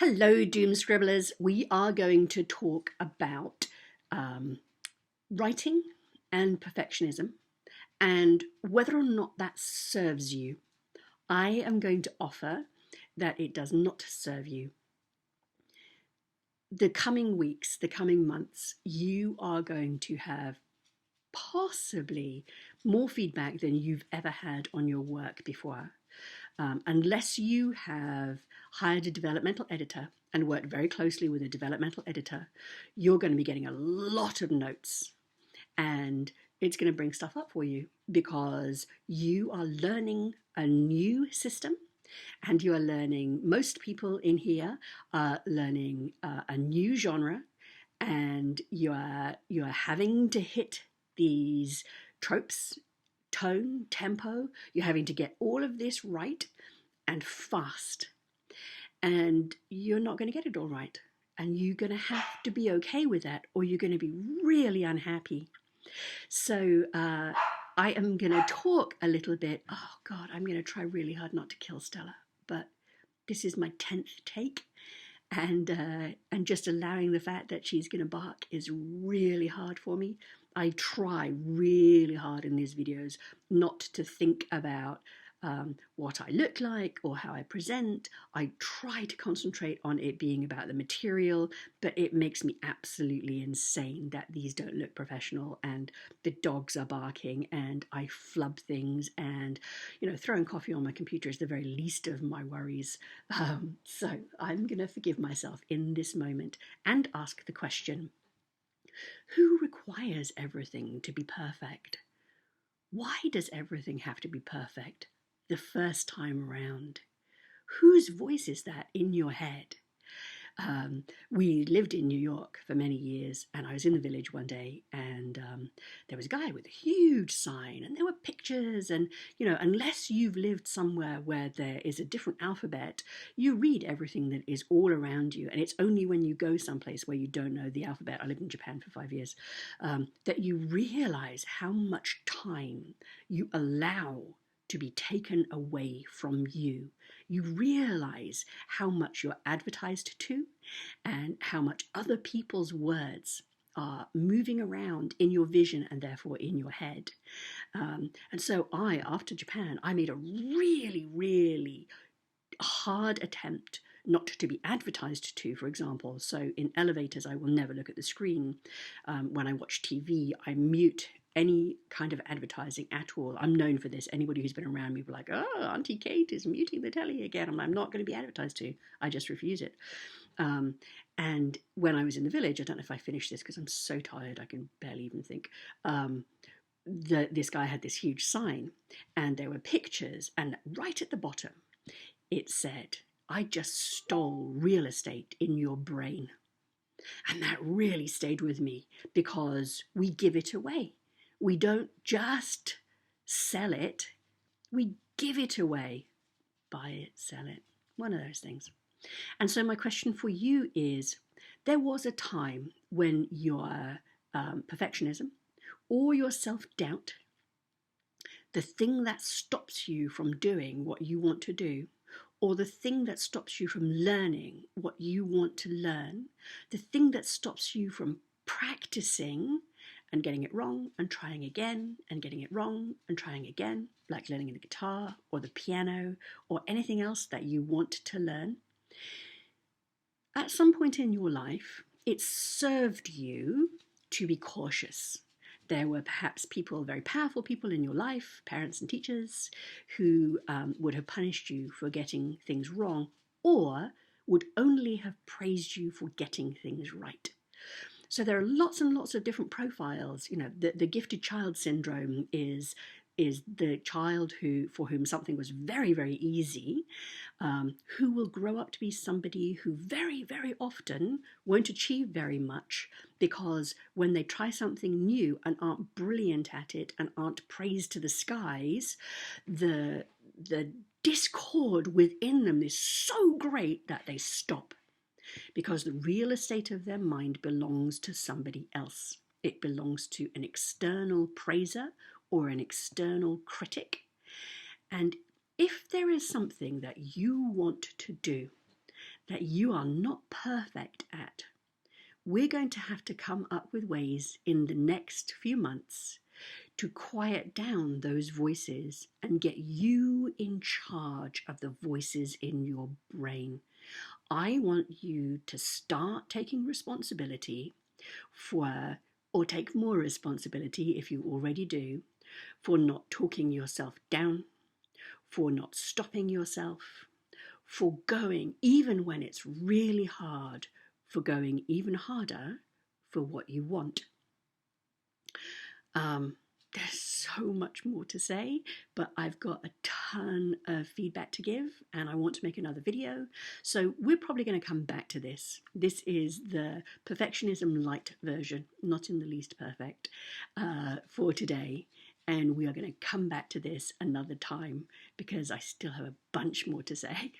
Hello, Doom Scribblers. We are going to talk about writing and perfectionism and whether or not that serves you. I am going to offer that it does not serve you. The coming weeks, the coming months, you are going to have possibly more feedback than you've ever had on your work before. Unless you have hired a developmental editor and worked very closely with a developmental editor, you're going to be getting a lot of notes, and it's going to bring stuff up for you because you are learning a new system, and you are learning, most people in here are learning a new genre, and you are having to hit these tropes, tone, tempo. You're having to get all of this right and fast. And you're not going to get it all right. And you're going to have to be okay with that, or you're going to be really unhappy. So I am going to talk a little bit. Oh, God, I'm going to try really hard not to kill Stella. But this is my 10th take. And just allowing the fact that she's going to bark is really hard for me. I try really hard in these videos not to think about what I look like or how I present. I try to concentrate on it being about the material, but it makes me absolutely insane that these don't look professional and the dogs are barking and I flub things, and throwing coffee on my computer is the very least of my worries. So I'm going to forgive myself in this moment and ask the question: who requires everything to be perfect? Why does everything have to be perfect the first time around? Whose voice is that in your head? We lived in New York for many years, and I was in the village one day, and there was a guy with a huge sign, and there were pictures, and unless you've lived somewhere where there is a different alphabet, you read everything that is all around you, and it's only when you go someplace where you don't know the alphabet — I lived in Japan for 5 years — that you realize how much time you allow to be taken away from you. You realize how much you're advertised to and how much other people's words are moving around in your vision and therefore in your head. And so after Japan, I made a really, really hard attempt not to be advertised to, for example. So in elevators, I will never look at the screen. When I watch TV, I mute any kind of advertising at all. I'm known for this. Anybody who's been around me will be like, oh, Auntie Kate is muting the telly again. I'm not going to be advertised to. I just refuse it. And when I was in the village, I don't know if I finished this because I'm so tired I can barely even think. This guy had this huge sign, and there were pictures, and right at the bottom it said, "I just stole real estate in your brain." And that really stayed with me because we give it away. We don't just sell it, we give it away. Buy it, sell it, one of those things. And so my question for you is, there was a time when your perfectionism or your self-doubt, the thing that stops you from doing what you want to do, or the thing that stops you from learning what you want to learn, the thing that stops you from practicing and getting it wrong and trying again and getting it wrong and trying again, like learning the guitar or the piano or anything else that you want to learn. At some point in your life, it served you to be cautious. There were perhaps people, very powerful people in your life, parents and teachers, who would have punished you for getting things wrong, or would only have praised you for getting things right. So there are lots and lots of different profiles. The gifted child syndrome is the child for whom something was very, very easy, who will grow up to be somebody who very, very often won't achieve very much, because when they try something new and aren't brilliant at it and aren't praised to the skies, the discord within them is so great that they stop, because the real estate of their mind belongs to somebody else. It belongs to an external praiser or an external critic. And if there is something that you want to do that you are not perfect at. We're going to have to come up with ways in the next few months to quiet down those voices and get you in charge of the voices in your brain. I want you to start taking responsibility for, or take more responsibility if you already do, for not talking yourself down, for not stopping yourself, for going even when it's really hard, for going even harder for what you want. There's so much more to say, but I've got a ton of feedback to give and I want to make another video. So we're probably going to come back to this. This is the Perfectionism Lite version, not in the least perfect, for today. And we are going to come back to this another time because I still have a bunch more to say.